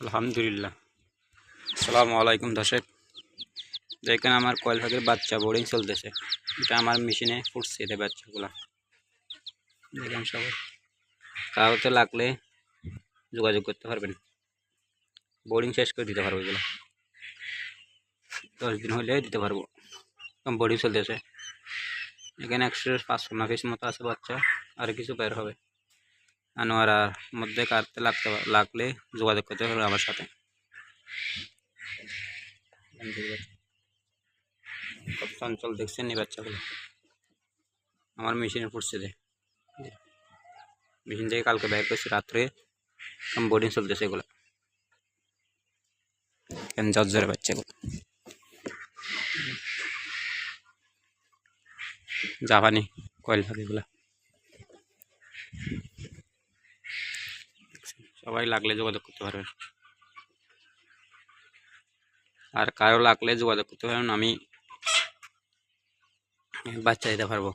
আলহামদুলিল্লাহ। আসসালামু আলাইকুম দর্শক, দেখেন আমার কয়েল পাখির বাচ্চা বোর্ডিং চলতেছে। এটা আমার মেশিনে ফুটছে এদের বাচ্চাগুলা। দেখেন সবাই, কাউতে লাগলে যোগাযোগ করতে পারবেন, বোর্ডিং শেষ করে দিতে পারবো। এগুলো 10 দিন হলে দিতে পারবো। বোর্ডিং চলতেছে। এখানে 150 পিস মতো আছে বাচ্চা, আর কিছু বের হবে। আনোয়ারার মধ্যে কাটতে লাগলে যোগাযোগ করতে পারবে আমার সাথে। কত চঞ্চল দেখছেন এই বাচ্চাগুলো, আমার মেশিনে ফুটছে। মেশিন থেকে কালকে বের করছি রাত্রে, বোর্ডিং চলতেছে। এগুলো কেন জর্জরের বাচ্চাগুলো, জাপানি কয়েল পাখিগুলো। সবাই লাগলে যোগাযোগ করতে পারবেন, আর কারো লাগলে যোগাযোগ করতে পারবেন। আমি বাচ্চা দিতে পারবো।